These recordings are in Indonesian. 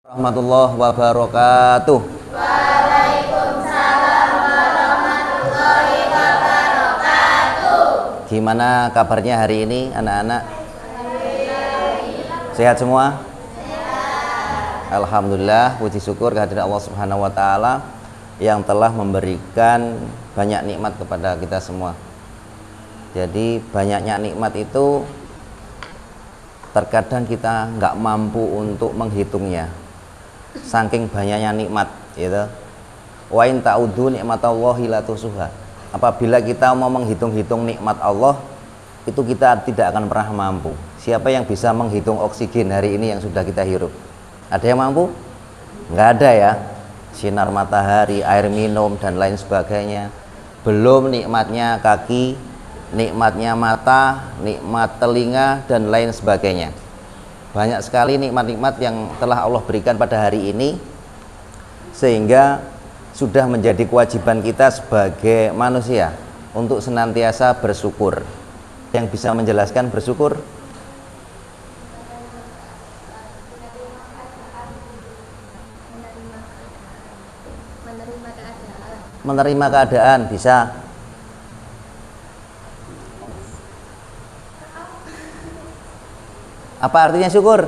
Warahmatullahi wabarakatuh. Waalaikumsalam warahmatullahi wabarakatuh. Gimana kabarnya hari ini anak-anak? Sehat semua? Sehat. Alhamdulillah, puji syukur kehadirat Allah Subhanahu wa taala yang telah memberikan banyak nikmat kepada kita semua. Jadi banyaknya nikmat itu terkadang kita nggak mampu untuk menghitungnya. Saking banyaknya nikmat, gitu. Wa in ta'udzu nikmatallahi la tuhsuha. Apabila kita mau menghitung-hitung nikmat Allah, itu kita tidak akan pernah mampu. Siapa yang bisa menghitung oksigen hari ini yang sudah kita hirup? Ada yang mampu? Nggak ada ya. Sinar matahari, air minum dan lain sebagainya. Belum nikmatnya kaki, nikmatnya mata, nikmat telinga dan lain sebagainya. Banyak sekali nikmat-nikmat yang telah Allah berikan pada hari ini, sehingga sudah menjadi kewajiban kita sebagai manusia untuk senantiasa bersyukur. Yang bisa menjelaskan bersyukur? Menerima keadaan bisa. Apa artinya syukur?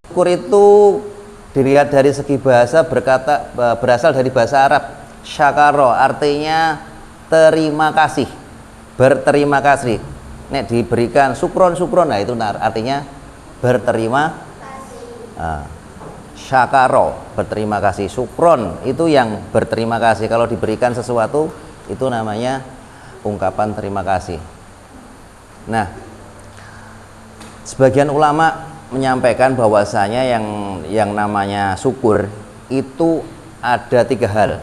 Syukur itu dilihat dari segi bahasa berasal dari bahasa Arab. Syakaro artinya terima kasih, berterima kasih. Nek diberikan sukron, nah itu artinya berterima kasih. Syakaro berterima kasih, sukron itu yang berterima kasih. Kalau diberikan sesuatu itu namanya ungkapan terima kasih. Nah, sebagian ulama menyampaikan bahwasanya yang namanya syukur itu ada 3 hal.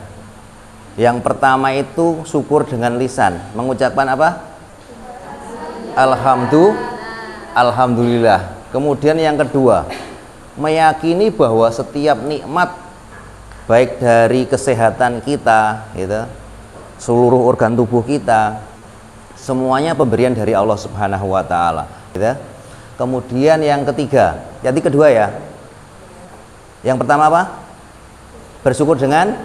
Yang pertama itu syukur dengan lisan, mengucapkan apa? Alhamdulillah. Kemudian yang kedua, meyakini bahwa setiap nikmat baik dari kesehatan kita, gitu, seluruh organ tubuh kita, semuanya pemberian dari Allah Subhanahu wa taala, gitu. Kemudian yang ketiga, jadi kedua ya. Yang pertama apa? Bersyukur dengan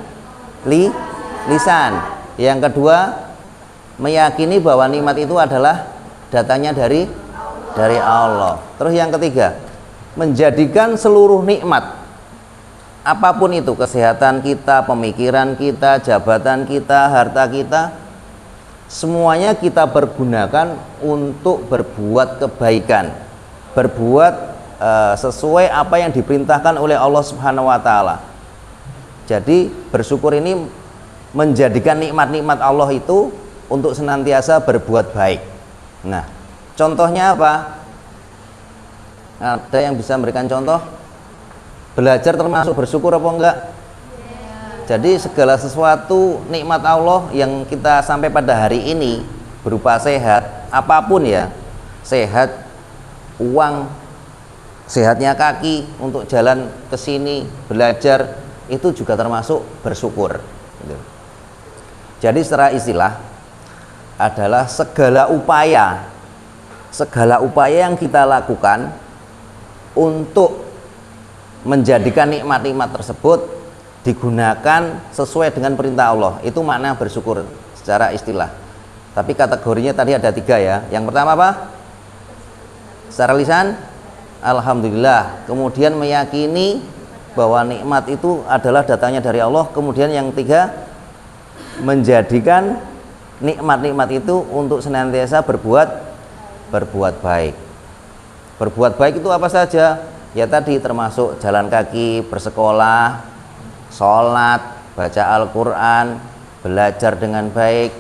lisan. Yang kedua, meyakini bahwa nikmat itu adalah datangnya dari Allah. Terus yang ketiga, menjadikan seluruh nikmat apapun itu, kesehatan kita, pemikiran kita, jabatan kita, harta kita, semuanya kita pergunakan untuk berbuat kebaikan, berbuat sesuai apa yang diperintahkan oleh Allah Subhanahu wa taala. Jadi bersyukur ini menjadikan nikmat-nikmat Allah itu untuk senantiasa berbuat baik. Nah, contohnya apa? Ada yang bisa memberikan contoh? Belajar termasuk bersyukur apa enggak? Jadi segala sesuatu nikmat Allah yang kita sampai pada hari ini berupa sehat, apapun ya, sehat, uang, sehatnya kaki untuk jalan ke sini, belajar, itu juga termasuk bersyukur. Jadi secara istilah adalah segala upaya yang kita lakukan untuk menjadikan nikmat-nikmat tersebut digunakan sesuai dengan perintah Allah, itu makna bersyukur secara istilah. Tapi kategorinya tadi ada 3 ya. Yang pertama apa? Secara lisan, alhamdulillah. Kemudian meyakini bahwa nikmat itu adalah datangnya dari Allah. Kemudian yang 3, menjadikan nikmat-nikmat itu untuk senantiasa berbuat baik. Berbuat baik itu apa saja? Ya tadi termasuk jalan kaki, bersekolah, sholat, baca Al-Quran, belajar dengan baik,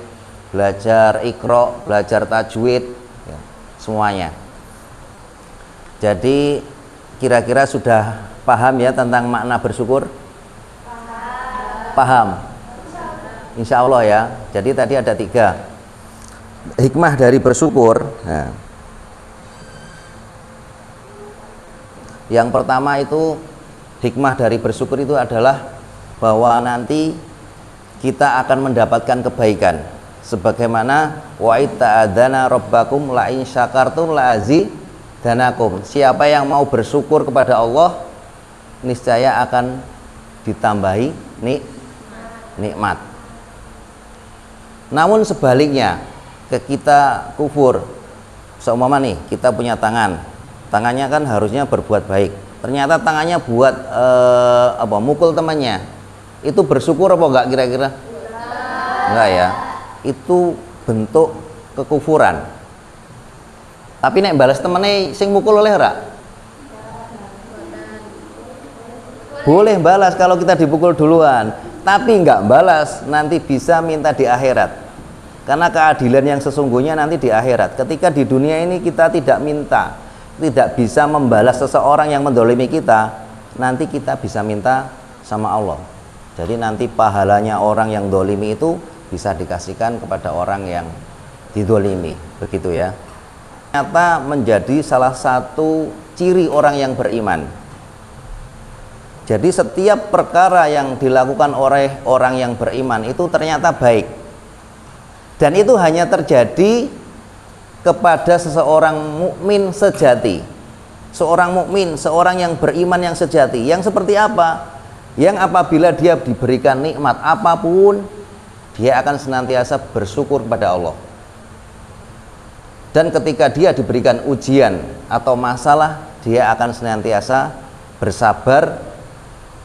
belajar Iqra, belajar tajwid, ya, semuanya. Jadi kira-kira sudah paham ya tentang makna bersyukur? Paham? Insya Allah ya. Jadi tadi ada 3 hikmah dari bersyukur. Nah, yang pertama itu, hikmah dari bersyukur itu adalah bahwa nanti kita akan mendapatkan kebaikan. Sebagaimana wa ta'adzana rabbakum la in syakartum la azidanakum. Siapa yang mau bersyukur kepada Allah, niscaya akan ditambahi nikmat. Namun sebaliknya, kita kufur, seumpama nih kita punya tangannya kan harusnya berbuat baik, ternyata tangannya buat mukul temannya, itu bersyukur apa enggak kira-kira? Enggak ya, itu bentuk kekufuran. Tapi nek balas temennya sing mukul oleh ora? Boleh balas kalau kita dipukul duluan, tapi enggak balas nanti bisa minta di akhirat. Karena keadilan yang sesungguhnya nanti di akhirat. Ketika di dunia ini kita tidak minta, tidak bisa membalas seseorang yang mendolimi kita, nanti kita bisa minta sama Allah. Jadi nanti pahalanya orang yang dolimi itu bisa dikasihkan kepada orang yang didolimi, begitu ya. Ternyata menjadi salah satu ciri orang yang beriman. Jadi setiap perkara yang dilakukan oleh orang yang beriman itu ternyata baik. Dan itu hanya terjadi kepada seseorang mukmin sejati. Seorang mukmin, seorang yang beriman yang sejati. Yang seperti apa? Yang apabila dia diberikan nikmat apapun, dia akan senantiasa bersyukur kepada Allah. Dan ketika dia diberikan ujian atau masalah, dia akan senantiasa bersabar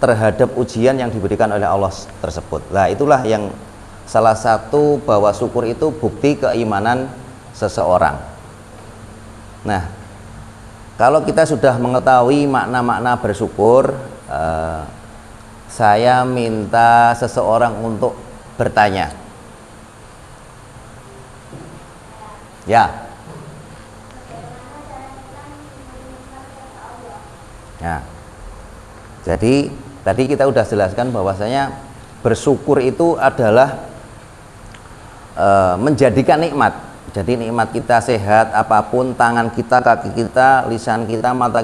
terhadap ujian yang diberikan oleh Allah tersebut. Nah, itulah yang salah satu bahwa syukur itu bukti keimanan seseorang. Nah, kalau kita sudah mengetahui makna-makna bersyukur, saya minta seseorang untuk bertanya. Ya. Ya. Jadi tadi kita sudah jelaskan bahwasanya bersyukur itu adalah menjadikan nikmat. Jadi nikmat kita sehat apapun, tangan kita, kaki kita, lisan kita, mata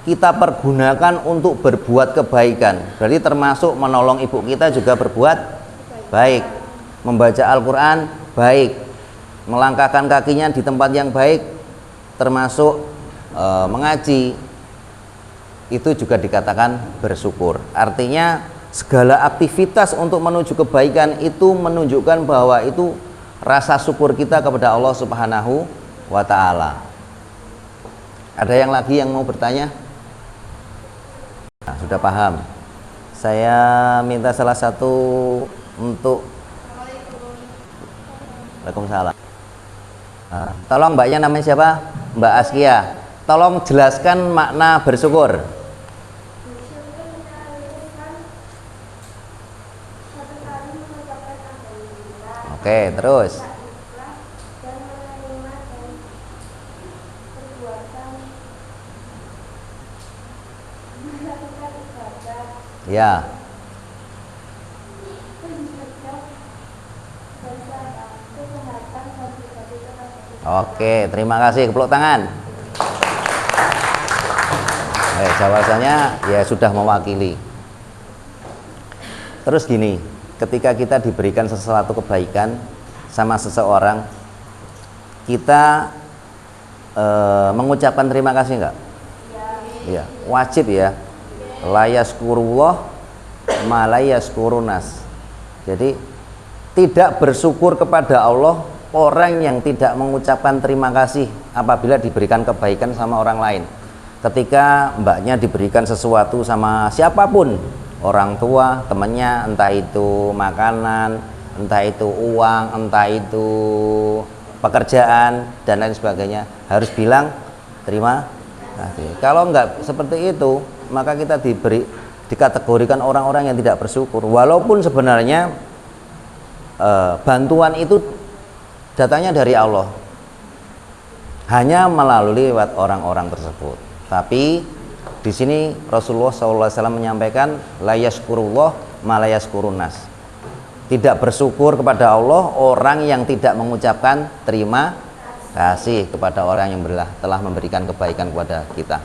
kita pergunakan untuk berbuat kebaikan. Berarti termasuk menolong ibu kita juga berbuat baik, membaca Al-Quran baik, melangkahkan kakinya di tempat yang baik, termasuk mengaji, itu juga dikatakan bersyukur. Artinya segala aktivitas untuk menuju kebaikan itu menunjukkan bahwa itu rasa syukur kita kepada Allah Subhanahu wa ta'ala. Ada yang lagi yang mau bertanya? Nah, sudah paham. Saya minta salah satu untuk Waalaikumsalam. Tolong mbaknya namanya siapa? Mbak Askia. Tolong jelaskan makna bersyukur. Oke, terus. Ya. Oke, terima kasih. Kepeluk tangan. Jawabannya ya sudah mewakili. Terus gini, ketika kita diberikan sesuatu kebaikan sama seseorang, kita mengucapkan terima kasih enggak? Iya, wajib ya. La yaskurullah ma la yaskurunas. Jadi tidak bersyukur kepada Allah orang yang tidak mengucapkan terima kasih apabila diberikan kebaikan sama orang lain. Ketika mbaknya diberikan sesuatu sama siapapun, orang tua, temannya, entah itu makanan, entah itu uang, entah itu pekerjaan dan lain sebagainya, harus bilang terima kasih. Kalau enggak seperti itu, maka kita dikategorikan orang-orang yang tidak bersyukur. Walaupun sebenarnya bantuan itu datangnya dari Allah, hanya melalui lewat orang-orang tersebut. Tapi di sini Rasulullah SAW menyampaikan la yaskurullah ma la yaskurunas. Tidak bersyukur kepada Allah orang yang tidak mengucapkan terima kasih kepada orang yang telah memberikan kebaikan kepada kita.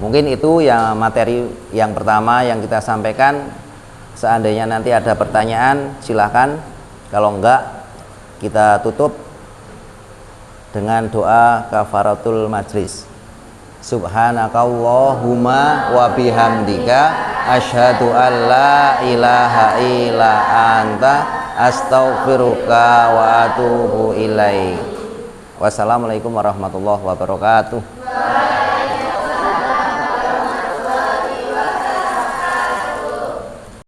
Mungkin itu yang materi yang pertama yang kita sampaikan. Seandainya nanti ada pertanyaan silahkan. Kalau enggak, kita tutup dengan doa kafaratul majlis. Subhanakallahumma wa bihamdika asyhadu an la ilaha illa anta astaghfiruka wa atubu ilaik. Wassalamualaikum warahmatullahi wabarakatuh.